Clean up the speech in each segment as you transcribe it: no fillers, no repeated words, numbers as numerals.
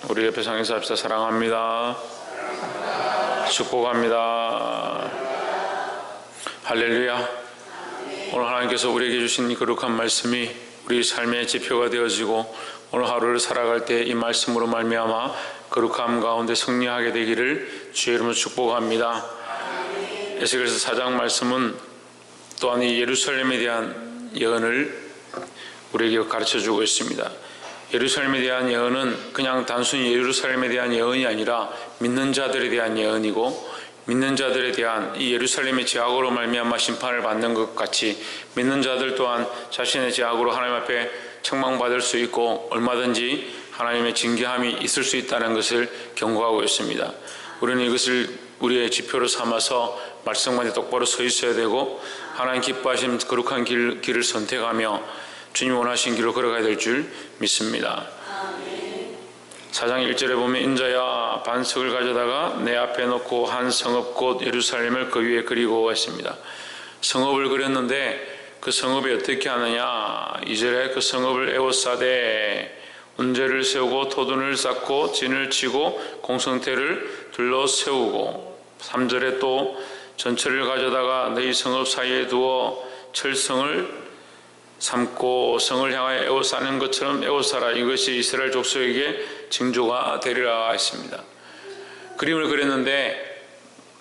우리 옆에 상에서 합시다. 사랑합니다. 축복합니다. 할렐루야. 오늘 하나님께서 우리에게 주신 거룩한 말씀이 우리 삶의 지표가 되어지고 오늘 하루를 살아갈 때 이 말씀으로 말미암아 거룩함 가운데 승리하게 되기를 주의 이름으로 축복합니다. 에스겔서 4장 말씀은 또한 이 예루살렘에 대한 예언을 우리에게 가르쳐주고 있습니다. 예루살렘에 대한 예언은 그냥 단순히 예루살렘에 대한 예언이 아니라 믿는 자들에 대한 예언이고, 믿는 자들에 대한 이 예루살렘의 죄악으로 말미암아 심판을 받는 것 같이 믿는 자들 또한 자신의 죄악으로 하나님 앞에 책망받을 수 있고 얼마든지 하나님의 징계함이 있을 수 있다는 것을 경고하고 있습니다. 우리는 이것을 우리의 지표로 삼아서 말씀만에 똑바로 서 있어야 되고 하나님 기뻐하신 거룩한 길을 선택하며 주님 원하신 길로 걸어가야 될 줄 믿습니다. 4장 1절에 보면 인자야 반석을 가져다가 내 앞에 놓고 한 성읍 곧 예루살렘을 그 위에 그리고 했습니다. 성읍을 그렸는데 그 성읍이 어떻게 하느냐, 2절에 그 성읍을 에워싸되 운제를 세우고 토둔을 쌓고 진을 치고 공성태를 둘러 세우고, 3절에 또 전철을 가져다가 너희 성읍 사이에 두어 철성을 삼고 성을 향하여 에워싸는 것처럼 에워싸라. 이것이 이스라엘 족속에게 징조가 되리라 했습니다. 그림을 그렸는데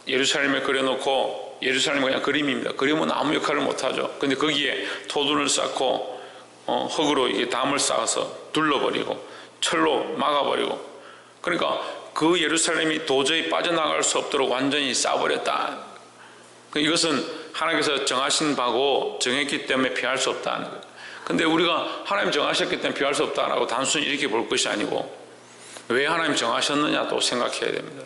예루살렘에 그려놓고, 예루살렘은 그냥 그림입니다. 그림은 아무 역할을 못하죠. 근데 거기에 토둔을 쌓고 흙으로 이게 담을 쌓아서 둘러버리고 철로 막아버리고, 그러니까 그 예루살렘이 도저히 빠져나갈 수 없도록 완전히 쌓아버렸다. 이것은 하나님께서 정하신 바고 정했기 때문에 피할 수 없다는 거예요. 근데 우리가 하나님 정하셨기 때문에 피할 수 없다라고 단순히 이렇게 볼 것이 아니고 왜 하나님 정하셨느냐 또 생각해야 됩니다.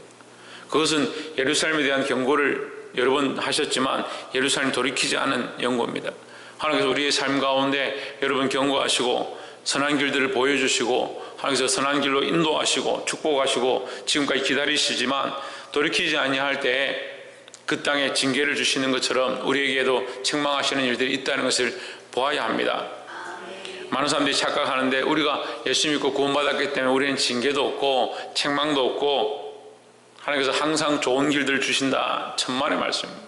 그것은 예루살렘에 대한 경고를 여러 번 하셨지만 예루살렘 돌이키지 않은 연고입니다. 하나님께서 우리의 삶 가운데 여러분 경고하시고 선한 길들을 보여주시고 하나님께서 선한 길로 인도하시고 축복하시고 지금까지 기다리시지만 돌이키지 아니할 때에 그 땅에 징계를 주시는 것처럼 우리에게도 책망하시는 일들이 있다는 것을 보아야 합니다. 많은 사람들이 착각하는데 우리가 예수 믿고 구원받았기 때문에 우리는 징계도 없고 책망도 없고 하나님께서 항상 좋은 길들을 주신다. 천만의 말씀입니다.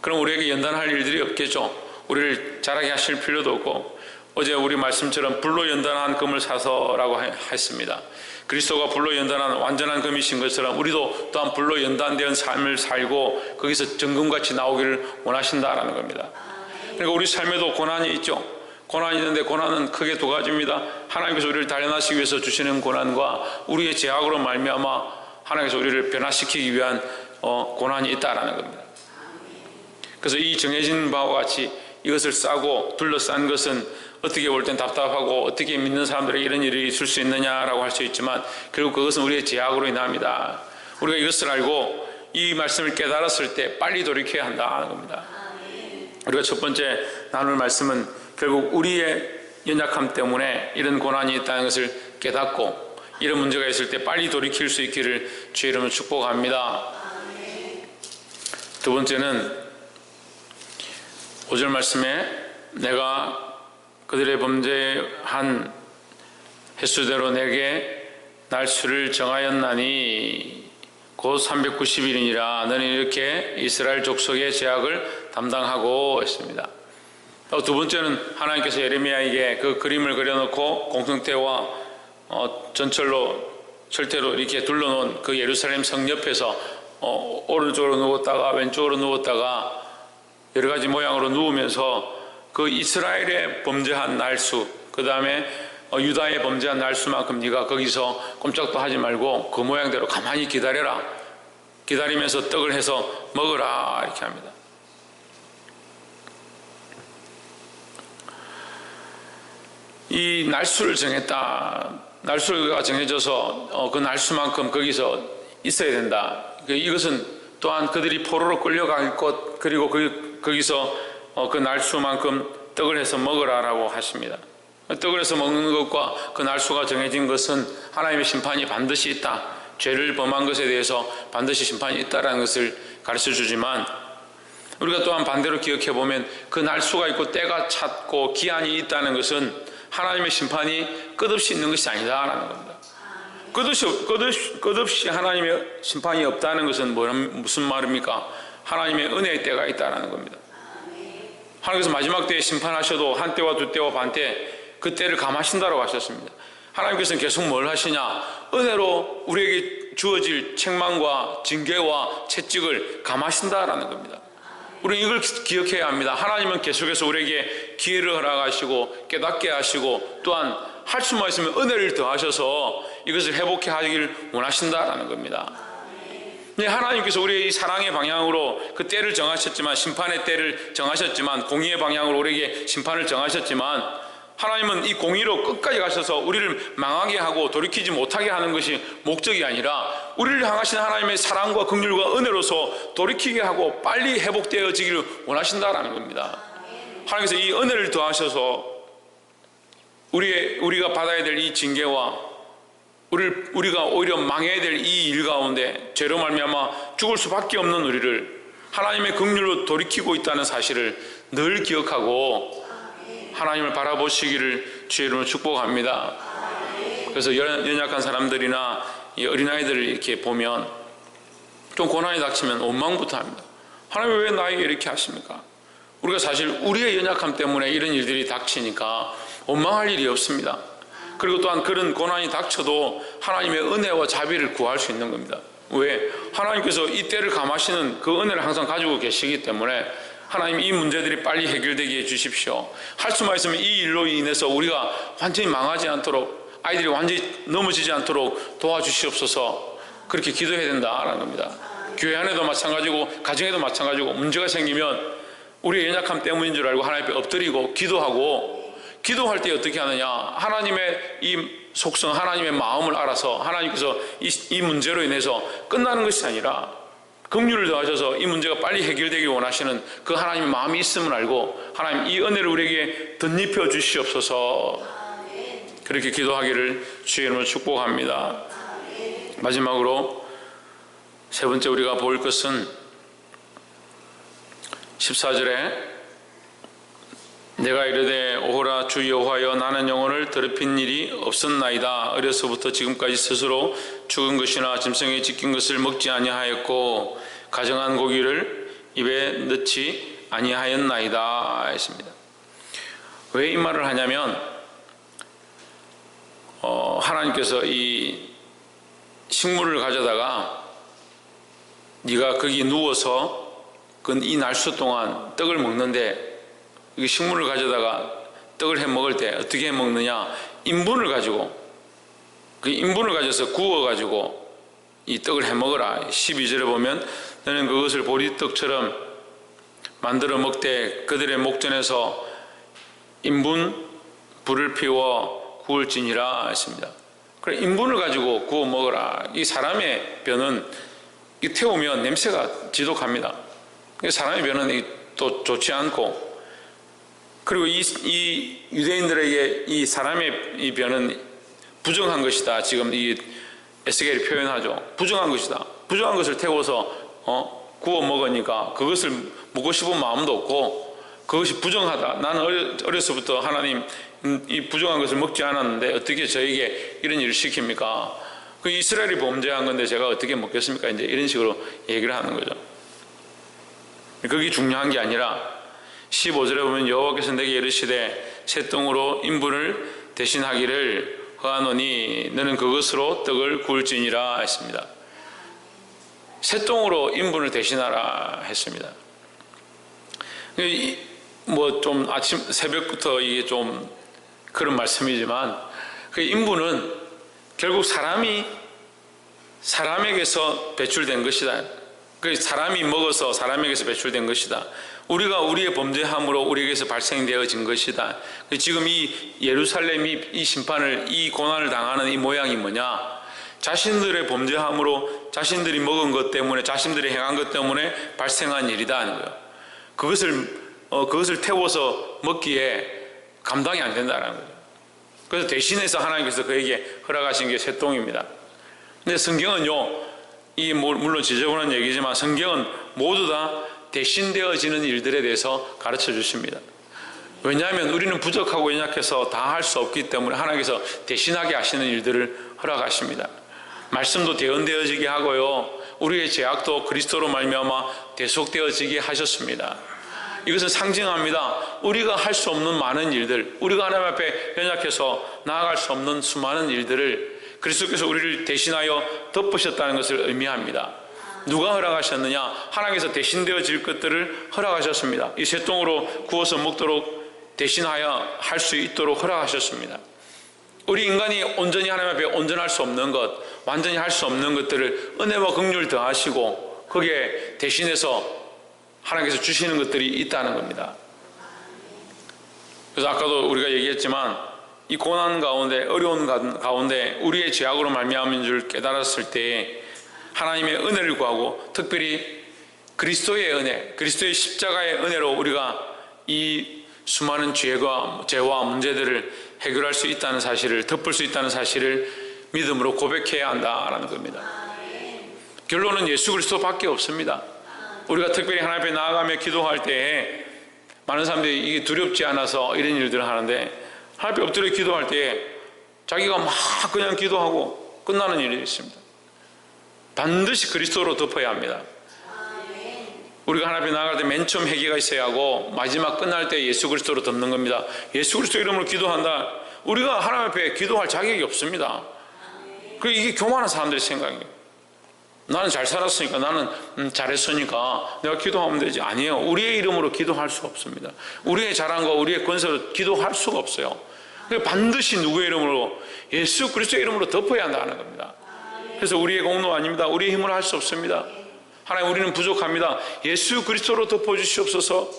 그럼 우리에게 연단할 일들이 없겠죠. 우리를 자라게 하실 필요도 없고, 어제 우리 말씀처럼 불로 연단한 금을 사서라고 했습니다. 그리스도가 불로 연단한 완전한 금이신 것처럼 우리도 또한 불로 연단된 삶을 살고 거기서 정금같이 나오기를 원하신다라는 겁니다. 그러니까 우리 삶에도 고난이 있죠. 고난이 있는데 고난은 크게 두 가지입니다. 하나님께서 우리를 단련하시기 위해서 주시는 고난과 우리의 죄악으로 말미암아 하나님께서 우리를 변화시키기 위한 고난이 있다라는 겁니다. 그래서 이 정해진 바와 같이 이것을 싸고 둘러싼 것은 어떻게 볼 땐 답답하고 어떻게 믿는 사람들에게 이런 일이 있을 수 있느냐라고 할 수 있지만 결국 그것은 우리의 죄악으로 인합니다. 우리가 이것을 알고 이 말씀을 깨달았을 때 빨리 돌이켜야 한다는 겁니다. 우리가 첫 번째 나눌 말씀은 결국 우리의 연약함 때문에 이런 고난이 있다는 것을 깨닫고 이런 문제가 있을 때 빨리 돌이킬 수 있기를 주의 이름으로 축복합니다. 두 번째는 5절 말씀에 내가 그들의 범죄한 횟수대로 내게 날수를 정하였나니 곧 390일이니라. 너는 이렇게 이스라엘 족속의 죄악을 담당하고 있습니다. 두 번째는 하나님께서 예레미야에게 그 그림을 그려놓고 공성태와 전철로 철퇴로 이렇게 둘러놓은 그 예루살렘 성 옆에서 오른쪽으로 누웠다가 왼쪽으로 누웠다가 여러 가지 모양으로 누우면서 그 이스라엘의 범죄한 날수, 그 다음에 유다의 범죄한 날수만큼 네가 거기서 꼼짝도 하지 말고 그 모양대로 가만히 기다려라. 기다리면서 떡을 해서 먹으라. 이렇게 합니다. 이 날수를 정했다. 날수가 정해져서 그 날수만큼 거기서 있어야 된다. 이것은 또한 그들이 포로로 끌려갈 것, 그리고 거기서 그 날수만큼 떡을 해서 먹으라라고 하십니다. 떡을 해서 먹는 것과 그 날수가 정해진 것은 하나님의 심판이 반드시 있다. 죄를 범한 것에 대해서 반드시 심판이 있다라는 것을 가르쳐 주지만 우리가 또한 반대로 기억해 보면 그 날수가 있고 때가 찼고 기한이 있다는 것은 하나님의 심판이 끝없이 있는 것이 아니다라는 겁니다. 끝없이 하나님의 심판이 없다는 것은 무슨 말입니까? 하나님의 은혜의 때가 있다는 겁니다. 하나님께서 마지막 때에 심판하셔도 한 때와 두 때와 반 때 그 때를 감하신다고 하셨습니다. 하나님께서는 계속 뭘 하시냐? 은혜로 우리에게 주어질 책망과 징계와 채찍을 감하신다라는 겁니다. 우리는 이걸 기억해야 합니다. 하나님은 계속해서 우리에게 기회를 허락하시고 깨닫게 하시고 또한 할 수만 있으면 은혜를 더하셔서 이것을 회복해 하기를 원하신다라는 겁니다. 하나님께서 우리의 이 사랑의 방향으로 그 때를 정하셨지만, 심판의 때를 정하셨지만, 공의의 방향으로 우리에게 심판을 정하셨지만, 하나님은 이 공의로 끝까지 가셔서 우리를 망하게 하고 돌이키지 못하게 하는 것이 목적이 아니라 우리를 향하신 하나님의 사랑과 긍휼과 은혜로서 돌이키게 하고 빨리 회복되어지기를 원하신다라는 겁니다. 하나님께서 이 은혜를 더하셔서 우리가 받아야 될 이 징계와 우리가 오히려 망해야 될 이 일 가운데 죄로 말미암아 죽을 수밖에 없는 우리를 하나님의 긍휼로 돌이키고 있다는 사실을 늘 기억하고 하나님을 바라보시기를 주의 이름으로 축복합니다. 그래서 연약한 사람들이나 이 어린아이들을 이렇게 보면 좀 고난이 닥치면 원망부터 합니다. 하나님 왜 나에게 이렇게 하십니까? 우리가 사실 우리의 연약함 때문에 이런 일들이 닥치니까 원망할 일이 없습니다. 그리고 또한 그런 고난이 닥쳐도 하나님의 은혜와 자비를 구할 수 있는 겁니다. 왜? 하나님께서 이 때를 감하시는 그 은혜를 항상 가지고 계시기 때문에 하나님 이 문제들이 빨리 해결되게 해주십시오. 할 수만 있으면 이 일로 인해서 우리가 완전히 망하지 않도록, 아이들이 완전히 넘어지지 않도록 도와주시옵소서, 그렇게 기도해야 된다라는 겁니다. 교회 안에도 마찬가지고 가정에도 마찬가지고 문제가 생기면 우리의 연약함 때문인 줄 알고 하나님 앞에 엎드리고 기도하고, 기도할 때 어떻게 하느냐? 하나님의 이 속성, 하나님의 마음을 알아서 하나님께서 이 문제로 인해서 끝나는 것이 아니라 긍휼을 더하셔서 이 문제가 빨리 해결되길 원하시는 그 하나님의 마음이 있음을 알고 하나님 이 은혜를 우리에게 덧입혀 주시옵소서, 그렇게 기도하기를 주의 이름으로 축복합니다. 마지막으로 세 번째 우리가 볼 것은 14절에 내가 이르되 오호라 주 여호와여 나는 영혼을 더럽힌 일이 없었나이다. 어려서부터 지금까지 스스로 죽은 것이나 짐승에 찢긴 것을 먹지 아니하였고 가정한 고기를 입에 넣지 아니하였나이다 했습니다. 왜 이 말을 하냐면 하나님께서 이 식물을 가져다가 네가 거기 누워서 이 날수 동안 떡을 먹는데, 이 식물을 가져다가 떡을 해 먹을 때 어떻게 해 먹느냐? 인분을 가지고, 그 인분을 가져서 구워 가지고 이 떡을 해 먹어라. 12절에 보면 너는 그것을 보리떡처럼 만들어 먹되 그들의 목전에서 인분 불을 피워 구울지니라 했습니다. 그래, 인분을 가지고 구워 먹어라. 이 사람의 변은 이 태우면 냄새가 지독합니다. 사람의 변은 또 좋지 않고, 그리고 이 유대인들에게 이 사람의 이 변은 부정한 것이다. 지금 이 에스겔이 표현하죠. 부정한 것이다. 부정한 것을 태워서 구워 먹으니까 그것을 먹고 싶은 마음도 없고 그것이 부정하다. 나는 어려서부터 하나님 이 부정한 것을 먹지 않았는데 어떻게 저에게 이런 일을 시킵니까? 그 이스라엘이 범죄한 건데 제가 어떻게 먹겠습니까? 이제 이런 식으로 얘기를 하는 거죠. 그게 중요한 게 아니라 15절에 보면 여호와께서 내게 이르시되 새 떡으로 인분을 대신하기를 허하노니 너는 그것으로 떡을 구울지니라 했습니다. 새 떡으로 인분을 대신하라 했습니다. 뭐 좀 아침 새벽부터 이게 좀 그런 말씀이지만 그 인분은 결국 사람에게서 배출된 것이다. 그 사람이 먹어서 사람에게서 배출된 것이다. 우리가 우리의 범죄함으로 우리에게서 발생되어진 것이다. 지금 이 예루살렘이 이 심판을, 이 고난을 당하는 이 모양이 뭐냐? 자신들의 범죄함으로 자신들이 먹은 것 때문에, 자신들이 행한 것 때문에 발생한 일이다 하는 거예요. 그것을 태워서 먹기에 감당이 안 된다는 거죠. 그래서 대신해서 하나님께서 그에게 허락하신 게 새똥입니다. 근데 성경은요, 물론 지저분한 얘기지만 성경은 모두 다 대신되어지는 일들에 대해서 가르쳐 주십니다. 왜냐하면 우리는 부족하고 연약해서 다 할 수 없기 때문에 하나님께서 대신하게 하시는 일들을 허락하십니다. 말씀도 대언되어지게 하고요, 우리의 죄악도 그리스도로 말미암아 대속되어지게 하셨습니다. 이것은 상징합니다. 우리가 할 수 없는 많은 일들, 우리가 하나님 앞에 연약해서 나아갈 수 없는 수많은 일들을 그리스도께서 우리를 대신하여 덮으셨다는 것을 의미합니다. 누가 허락하셨느냐? 하나님께서 대신되어질 것들을 허락하셨습니다. 이 쇠똥으로 구워서 먹도록 대신하여 할 수 있도록 허락하셨습니다. 우리 인간이 온전히 하나님 앞에 온전할 수 없는 것, 완전히 할 수 없는 것들을 은혜와 긍휼을 더하시고 거기에 대신해서 하나님께서 주시는 것들이 있다는 겁니다. 그래서 아까도 우리가 얘기했지만 이 고난 가운데, 어려운 가운데 우리의 죄악으로 말미암은 줄 깨달았을 때 하나님의 은혜를 구하고, 특별히 그리스도의 은혜, 그리스도의 십자가의 은혜로 우리가 이 수많은 죄와 문제들을 해결할 수 있다는 사실을, 덮을 수 있다는 사실을 믿음으로 고백해야 한다라는 겁니다. 결론은 예수 그리스도밖에 없습니다. 우리가 특별히 하나님 앞에 나아가며 기도할 때에 많은 사람들이 이게 두렵지 않아서 이런 일들을 하는데, 하나님 앞에 엎드려 기도할 때에 자기가 막 그냥 기도하고 끝나는 일이 있습니다. 반드시 그리스도로 덮어야 합니다. 우리가 하나님 앞에 나아갈 때 맨 처음 회개가 있어야 하고 마지막 끝날 때 예수 그리스도로 덮는 겁니다. 예수 그리스도 이름으로 기도한다. 우리가 하나님 앞에 기도할 자격이 없습니다. 이게 교만한 사람들의 생각이에요. 나는 잘 살았으니까, 나는 잘했으니까 내가 기도하면 되지. 아니에요. 우리의 이름으로 기도할 수가 없습니다. 우리의 자랑과 우리의 권세로 기도할 수가 없어요. 반드시 누구의 이름으로? 예수 그리스도의 이름으로 덮어야 한다는 겁니다. 그래서 우리의 공로 아닙니다. 우리의 힘으로 할 수 없습니다. 하나님, 우리는 부족합니다. 예수 그리스도로 덮어주시옵소서.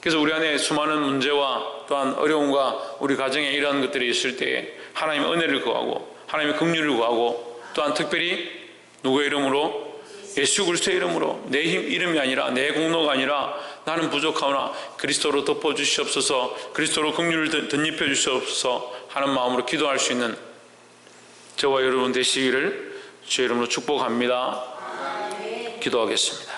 그래서 우리 안에 수많은 문제와 또한 어려움과 우리 가정에 이러한 것들이 있을 때에 하나님의 은혜를 구하고 하나님의 긍휼을 구하고, 또한 특별히 누구의 이름으로? 예수 그리스도의 이름으로, 내 이름이 아니라, 내 공로가 아니라 나는 부족하오나 그리스도로 덮어주시옵소서, 그리스도로 긍휼을 덧입혀 주시옵소서 하는 마음으로 기도할 수 있는 저와 여러분 되시기를 주의 이름으로 축복합니다. 기도하겠습니다.